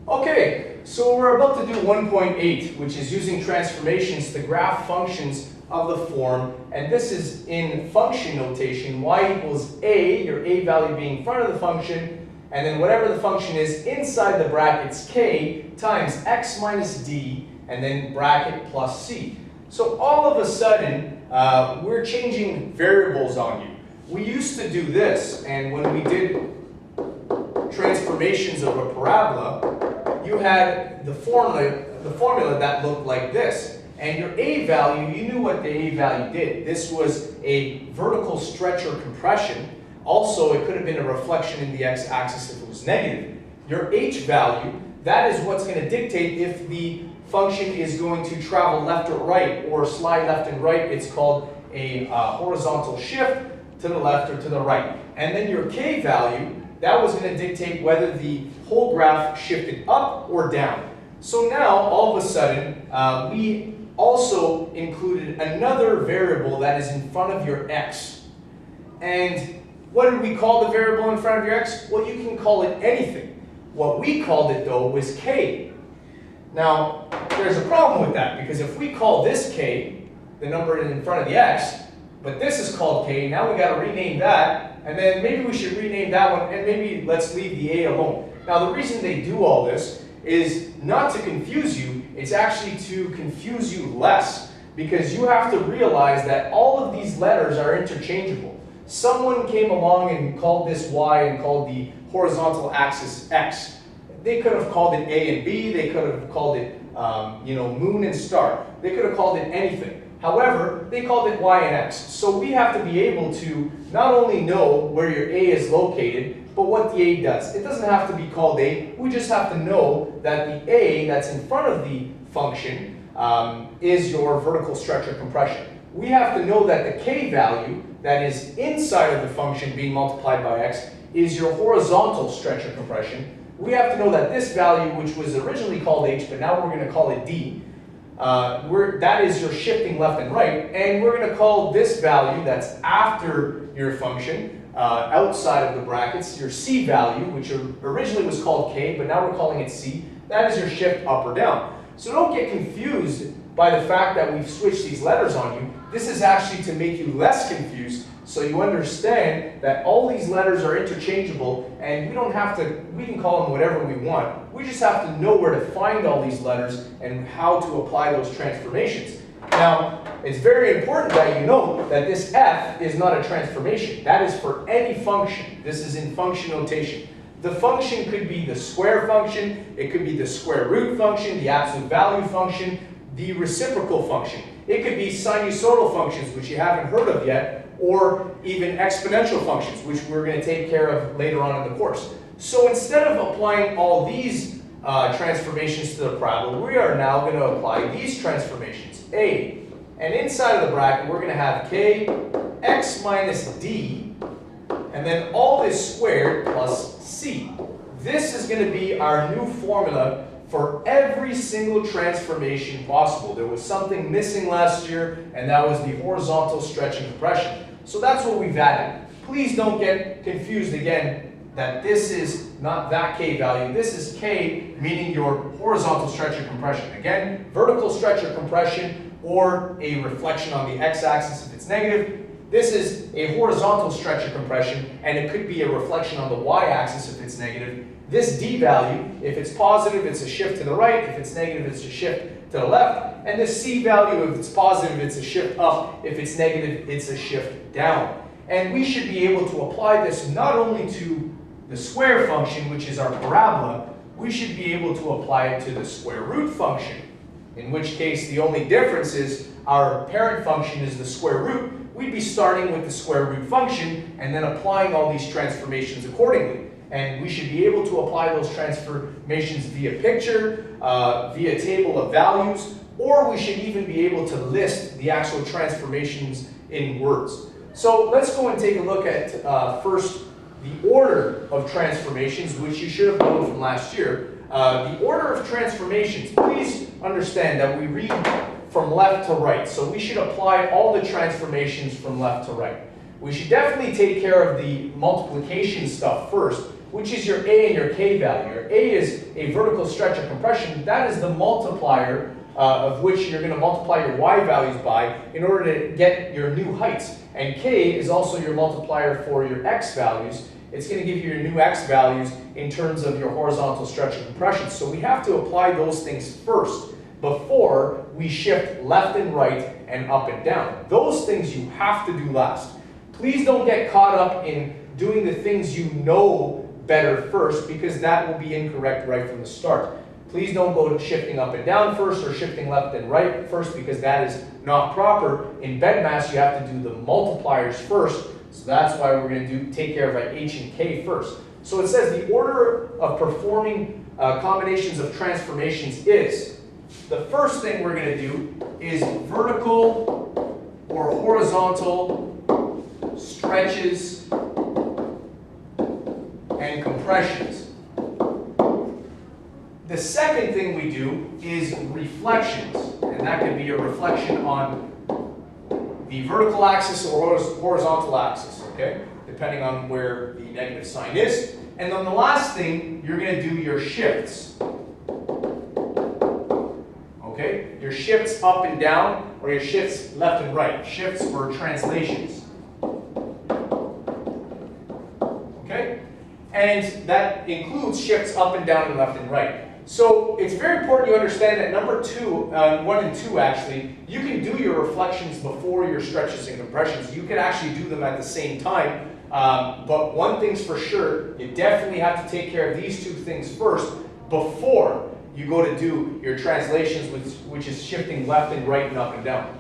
Okay, so we're about to do 1.8, which is using transformations to graph functions of the form, and this is in function notation. Y equals a, your a value being in front of the function, and then whatever the function is inside the brackets k times x minus d, and then bracket plus c. So all of a sudden, we're changing variables on you. We used to do this, and when we did transformations of a parabola, you had the formula that looked like this. And your a value, you knew what the a value did. This was a vertical stretch or compression. Also, it could have been a reflection in the x-axis if it was negative. Your h value, that is what's going to dictate if the function is going to travel left or right, or slide left and right. It's called a horizontal shift to the left or to the right. And then your k value, that was going to dictate whether the whole graph shifted up or down. So now, all of a sudden, we also included another variable that is in front of your x. And what did we call the variable in front of your x? Well, you can call it anything. What we called it, though, was k. Now, there's a problem with that, because if we call this k, the number in front of the x, but this is called k, now we got to rename that, and then maybe we should rename that one, and maybe let's leave the a alone. Now, the reason they do all this is not to confuse you, it's actually to confuse you less, because you have to realize that all of these letters are interchangeable. Someone came along and called this y and called the horizontal axis x. They could have called it a and b, they could have called it moon and star. They could have called it anything. However, they called it y and x. So we have to be able to not only know where your a is located, but what the a does. It doesn't have to be called a, we just have to know that the a that's in front of the function is your vertical stretch or compression. We have to know that the k value that is inside of the function being multiplied by x is your horizontal stretch or compression. We have to know that this value, which was originally called h, but now we're going to call it d, that is your shifting left and right, and we're going to call this value that's after your function, outside of the brackets, your c value, which originally was called k, but now we're calling it c. That is your shift up or down. So don't get confused by the fact that we've switched these letters on you. This is actually to make you less confused, so you understand that all these letters are interchangeable, and we can call them whatever we want. We just have to know where to find all these letters and how to apply those transformations. Now, it's very important that you know that this f is not a transformation. That is for any function. This is in function notation. The function could be the square function, it could be the square root function, the absolute value function, the reciprocal function. It could be sinusoidal functions, which you haven't heard of yet, or even exponential functions, which we're going to take care of later on in the course. So instead of applying all these transformations to the parabola, we are now going to apply these transformations. A, and inside of the bracket, we're going to have k x minus d, and then all this squared plus c. This is going to be our new formula for every single transformation possible. There was something missing last year, and that was the horizontal stretch and compression. So that's what we've added. Please don't get confused again that this is not that k value. This is k, meaning your horizontal stretch or compression. Again, vertical stretch or compression, or a reflection on the x-axis if it's negative. This is a horizontal stretch or compression, and it could be a reflection on the y-axis if it's negative. This d value, if it's positive, it's a shift to the right. If it's negative, it's a shift to the left. And this c value, if it's positive, it's a shift up. If it's negative, it's a shift down. And we should be able to apply this not only to the square function, which is our parabola, we should be able to apply it to the square root function, in which case the only difference is our parent function is the square root. We'd be starting with the square root function and then applying all these transformations accordingly. And we should be able to apply those transformations via picture, via table of values, or we should even be able to list the actual transformations in words. So let's go and take a look at first the order of transformations, which you should have known from last year. The order of transformations, please understand that we read from left to right. So we should apply all the transformations from left to right. We should definitely take care of the multiplication stuff first, which is your A and your K value. Your A is a vertical stretch or compression. That is the multiplier of which you're going to multiply your Y values by in order to get your new heights. And K is also your multiplier for your X values. It's going to give you your new X values in terms of your horizontal stretch or compression. So we have to apply those things first before we shift left and right and up and down. Those things you have to do last. Please don't get caught up in doing the things you know better first, because that will be incorrect right from the start. Please don't go to shifting up and down first or shifting left and right first, because that is not proper. In BEDMAS, you have to do the multipliers first, so that's why we're going to take care of H and K first. So it says the order of performing combinations of transformations is, the first thing we're going to do is vertical or horizontal stretches and compressions. The second thing we do is reflections, and that can be a reflection on the vertical axis or horizontal axis, okay? Depending on where the negative sign is. And then the last thing, you're going to do your shifts. Okay? Your shifts up and down, or your shifts left and right. Shifts or translations. Okay? And that includes shifts up and down and left and right. So it's very important you understand that number 1 and 2 actually, you can do your reflections before your stretches and compressions. You can actually do them at the same time. But one thing's for sure, you definitely have to take care of these two things first before you go to do your translations, which is shifting left and right and up and down.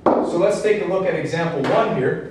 So let's take a look at example 1 here.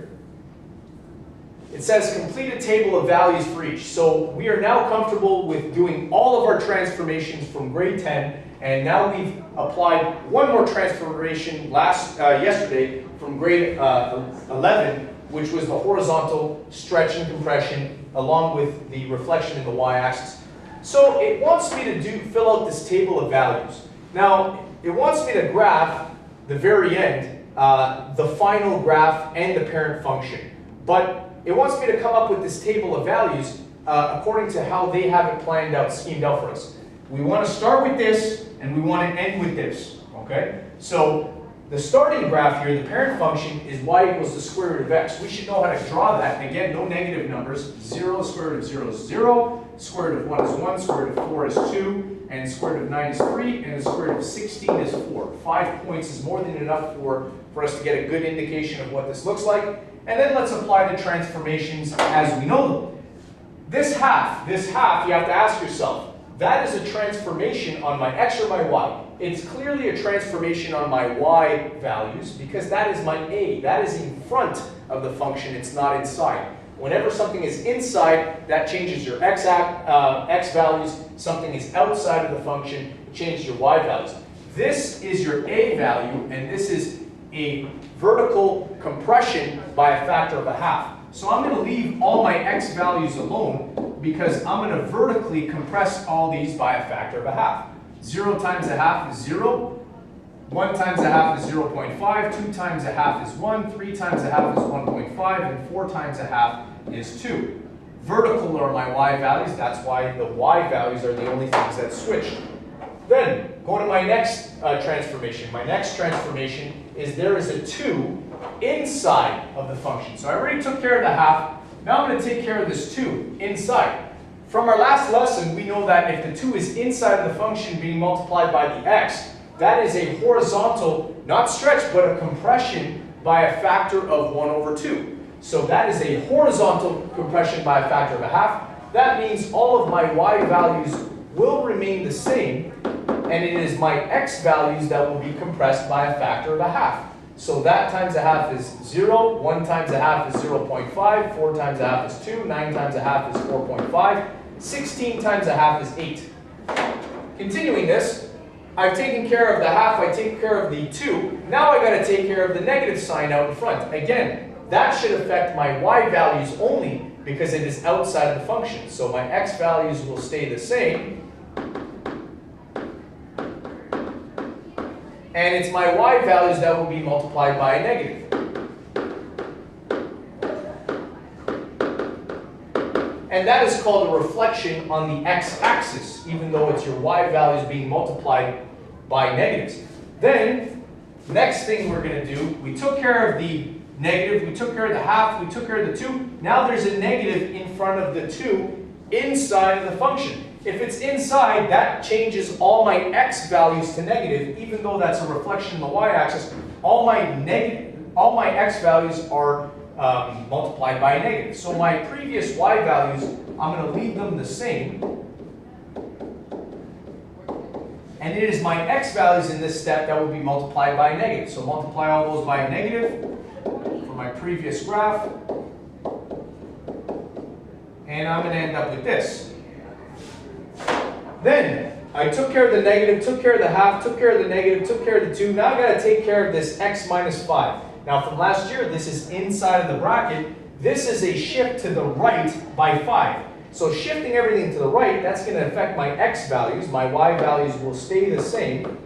It says complete a table of values for each. So we are now comfortable with doing all of our transformations from grade 10, and now we've applied one more transformation yesterday from grade 11, which was the horizontal stretch and compression along with the reflection in the y-axis. So it wants me to fill out this table of values. Now, it wants me to graph the very end, the final graph and the parent function. But it wants me to come up with this table of values according to how they have it planned out, schemed out for us. We want to start with this, and we want to end with this, okay? So the starting graph here, the parent function, is y equals the square root of x. We should know how to draw that. And again, no negative numbers. 0, square root of 0 is 0, square root of 1 is 1, square root of 4 is 2, and square root of 9 is 3, and the square root of 16 is 4. 5 points is more than enough for us to get a good indication of what this looks like. And then let's apply the transformations as we know them. This half, you have to ask yourself, that is a transformation on my x or my y. It's clearly a transformation on my y values because that is my a. That is in front of the function, it's not inside. Whenever something is inside, that changes your x values. Something is outside of the function, it changes your y values. This is your a value, and this is a vertical compression by a factor of a half. So I'm going to leave all my x values alone because I'm going to vertically compress all these by a factor of a half. 0 times a half is 0. 1 times a half is 0.5. 2 times a half is 1. 3 times a half is 1.5. And 4 times a half is 2. Vertical are my y values. That's why the y values are the only things that switched. Then, go to my next transformation. My next transformation is there is a 2 inside of the function. So I already took care of the half. Now I'm going to take care of this 2 inside. From our last lesson, we know that if the 2 is inside of the function being multiplied by the x, that is a horizontal, not stretch, but a compression by a factor of 1 over 2. So that is a horizontal compression by a factor of a half. That means all of my y values will remain the same, and it is my x values that will be compressed by a factor of a half. So that times a half is 0, 1 times a half is 0.5, 4 times a half is 2, 9 times a half is 4.5, 16 times a half is 8. Continuing this, I've taken care of the half, I take care of the 2. Now I got to take care of the negative sign out in front. Again, that should affect my y values only because it is outside of the function. So my x values will stay the same. And it's my y values that will be multiplied by a negative. And that is called a reflection on the x-axis, even though it's your y values being multiplied by negatives. Then, next thing we're going to do, we took care of the negative, we took care of the half, we took care of the 2. Now there's a negative in front of the 2 inside of the function. If it's inside, that changes all my x values to negative, even though that's a reflection in the y-axis. All my x values are multiplied by a negative. So my previous y values, I'm going to leave them the same. And it is my x values in this step that will be multiplied by a negative. So multiply all those by a negative for my previous graph. And I'm going to end up with this. Then, I took care of the negative, took care of the half, took care of the negative, took care of the 2. Now I've got to take care of this x minus 5. Now from last year, this is inside of the bracket. This is a shift to the right by 5. So shifting everything to the right, that's going to affect my x values. My y values will stay the same.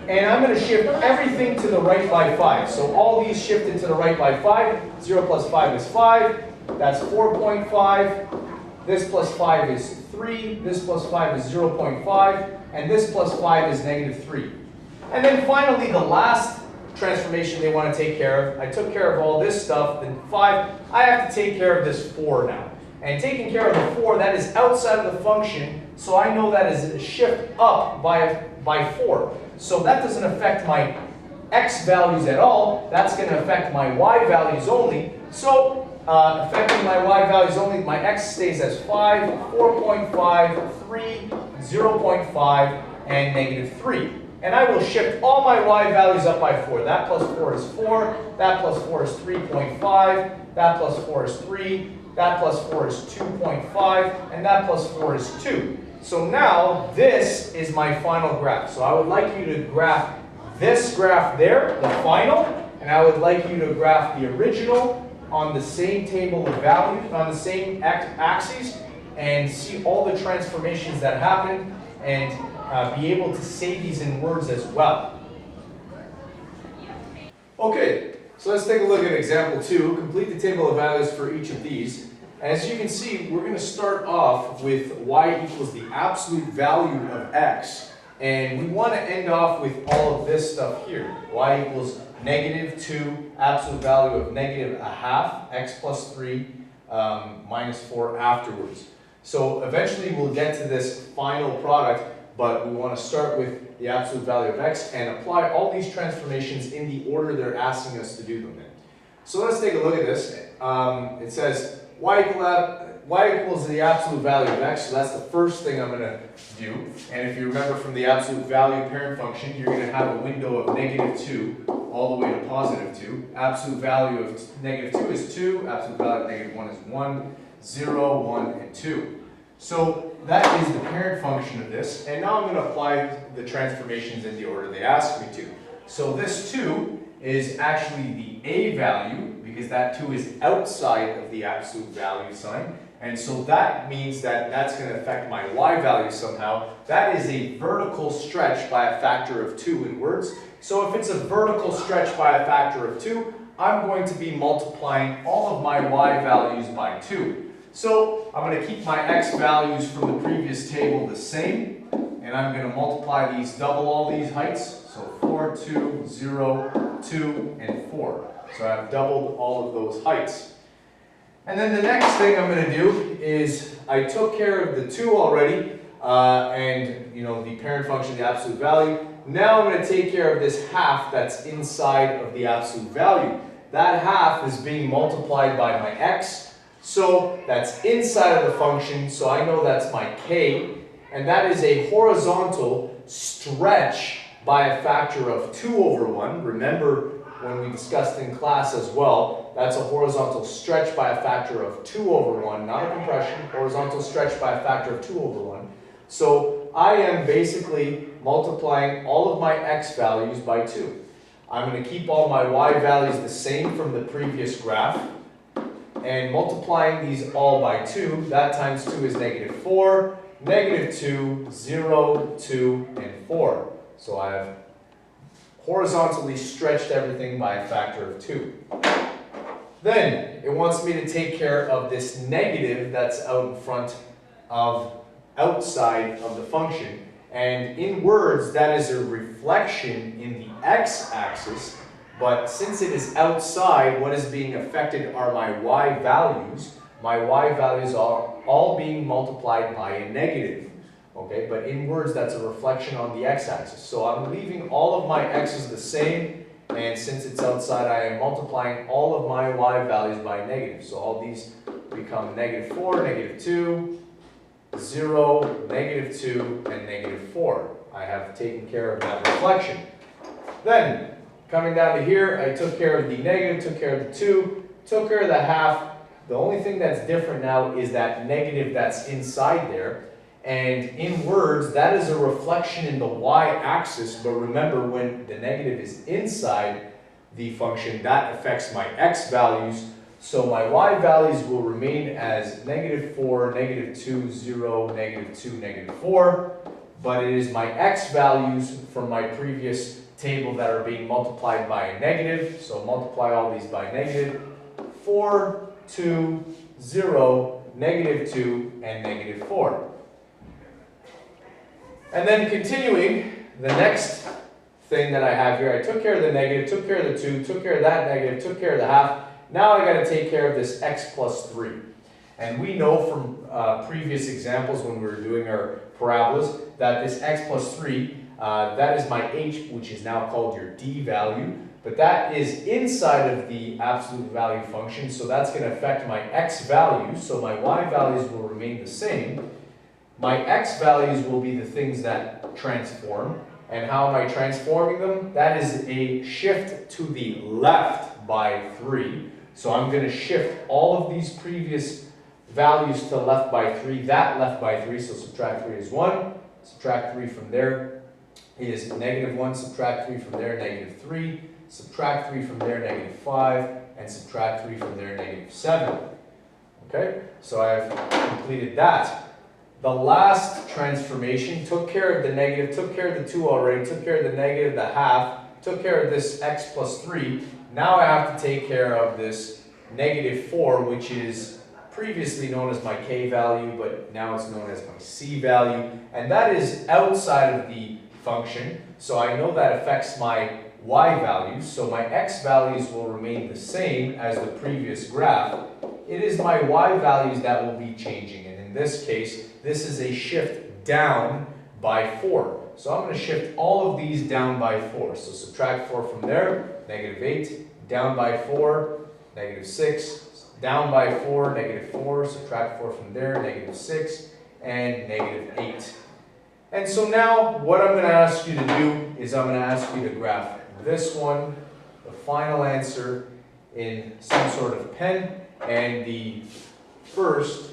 And I'm going to shift everything to the right by 5. So all these shifted to the right by 5. 0 plus 5 is 5. That's 4.5. This plus 5 is 3. This plus 5 is 0.5. And this plus 5 is negative 3. And then finally, the last transformation they want to take care of. I took care of all this stuff. Then 5, I have to take care of this 4 now. And taking care of the 4, that is outside of the function. So I know that is a shift up by 4. So that doesn't affect my x values at all. That's going to affect my y values only. So affecting my y values only, my x stays as 5, 4.5, 3, 0.5, and negative 3. And I will shift all my y values up by 4. That plus 4 is 4, that plus 4 is 3.5, that plus 4 is 3, that plus 4 is 2.5, and that plus 4 is 2. So now, this is my final graph. So I would like you to graph this graph there, the final, and I would like you to graph the original on the same table of values, on the same axes, and see all the transformations that happened, and be able to say these in words as well. Okay, so let's take a look at example 2. Complete the table of values for each of these. As you can see, we're going to start off with y equals the absolute value of x. And we want to end off with all of this stuff here. Y equals negative 2, absolute value of negative a half, x plus 3, minus 4 afterwards. So eventually we'll get to this final product, but we want to start with the absolute value of x and apply all these transformations in the order they're asking us to do them in. So let's take a look at this. It says y equals the absolute value of x, so that's the first thing I'm going to do. And if you remember from the absolute value parent function, you're going to have a window of negative 2 all the way to positive 2. Absolute value of negative 2 is 2, absolute value of negative 1 is 1, 0, 1, and 2. So that is the parent function of this, and now I'm going to apply the transformations in the order they ask me to. So this 2 is actually the a value, because that 2 is outside of the absolute value sign, and so that means that that's going to affect my y value somehow. That is a vertical stretch by a factor of 2 in words. So if it's a vertical stretch by a factor of 2, I'm going to be multiplying all of my y values by 2. So I'm going to keep my x values from the previous table the same, and I'm going to multiply these, double all these heights. So 4, 2, 0, 2, and 4. So I've doubled all of those heights. And then the next thing I'm going to do is I took care of the 2 already, and the parent function, the absolute value. Now I'm going to take care of this half that's inside of the absolute value. That half is being multiplied by my x. So that's inside of the function, so I know that's my k, and that is a horizontal stretch by a factor of 2 over 1. Remember when we discussed in class as well, that's a horizontal stretch by a factor of 2 over 1, not a compression, horizontal stretch by a factor of 2 over 1. So I am basically multiplying all of my x values by 2. I'm going to keep all my y values the same from the previous graph, and multiplying these all by 2, that times 2 is negative 4, negative 2, 0, 2, and 4. So I have horizontally stretched everything by a factor of 2. Then it wants me to take care of this negative that's out in front of outside of the function. And in words, that is a reflection in the x-axis. But since it is outside, what is being affected are my y values. My y values are all being multiplied by a negative. Okay, but in words, that's a reflection on the x-axis. So I'm leaving all of my x's the same, and since it's outside, I am multiplying all of my y values by negative. So all these become -4, -2, 0, -2, and -4. I have taken care of that reflection. Then, coming down to here, I took care of the negative, took care of the 2, took care of the half. The only thing that's different now is that negative that's inside there. And in words, that is a reflection in the y-axis, but remember when the negative is inside the function, that affects my x values. So my y values will remain as -4, -2, 0, -2, -4, but it is my x values from my previous table that are being multiplied by a negative. So multiply all these by negative. 4, 2, 0, -2, and -4. And then continuing, the next thing that I have here, I took care of the negative, took care of the 2, took care of that negative, took care of the half. Now I got to take care of this x plus 3. And we know from previous examples when we were doing our parabolas that this x plus 3, that is my h, which is now called your d value. But that is inside of the absolute value function, so that's going to affect my x values. So my y values will remain the same. My x values will be the things that transform. And how am I transforming them? That is a shift to the left by 3. So I'm going to shift all of these previous values to the left by 3. That left by 3, so subtract 3 is 1. Subtract 3 from there is -1. Subtract 3 from there, -3. Subtract 3 from there, -5. And subtract 3 from there, -7. Okay, so I've completed that. The last transformation took care of the negative, took care of the 2 already, took care of the negative, the half, took care of this x plus 3. Now I have to take care of this -4, which is previously known as my k value, but now it's known as my c value. And that is outside of the function, so I know that affects my y values. So my x values will remain the same as the previous graph. It is my y values that will be changing, and in this case, this is a shift down by 4. So I'm going to shift all of these down by 4. So subtract 4 from there, -8, down by 4, -6, down by 4, -4, subtract 4 from there, -6, and -8. And so now what I'm going to ask you to do is I'm going to ask you to graph this one, the final answer, in some sort of pen, and the first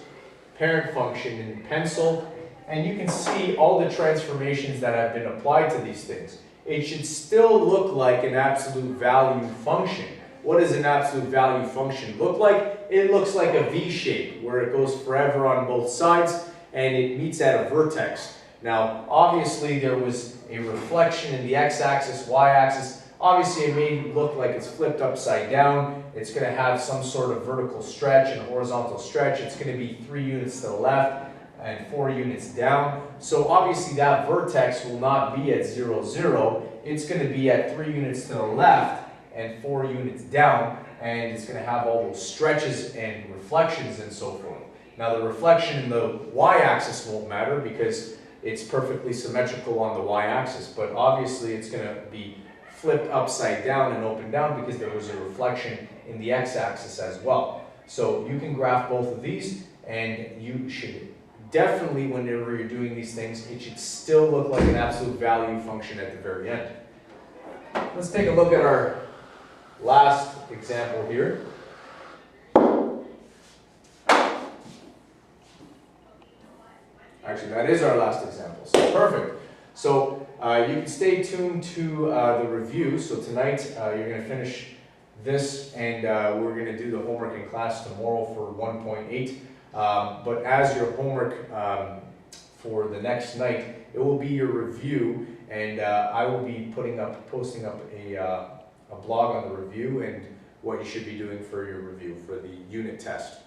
parent function in pencil, and you can see all the transformations that have been applied to these things. It should still look like an absolute value function. What does an absolute value function look like? It looks like a V shape where it goes forever on both sides and it meets at a vertex. Now, obviously there was a reflection in the x-axis, y-axis. Obviously it may look like it's flipped upside down. It's going to have some sort of vertical stretch and horizontal stretch. It's going to be 3 units to the left and 4 units down. So obviously that vertex will not be at 0, 0. It's going to be at 3 units to the left and 4 units down, and it's going to have all those stretches and reflections and so forth. Now the reflection in the y-axis won't matter because it's perfectly symmetrical on the y-axis, but obviously it's going to be flipped upside down and open down because there was a reflection in the x-axis as well. So you can graph both of these, and you should definitely, whenever you're doing these things, it should still look like an absolute value function at the very end. Let's take a look at our last example here. Actually, that is our last example, so perfect. So you can stay tuned to the review. So tonight you're going to finish this, and we're going to do the homework in class tomorrow for 1.8. But as your homework for the next night, it will be your review, and I will be posting up a blog on the review, and what you should be doing for your review for the unit test.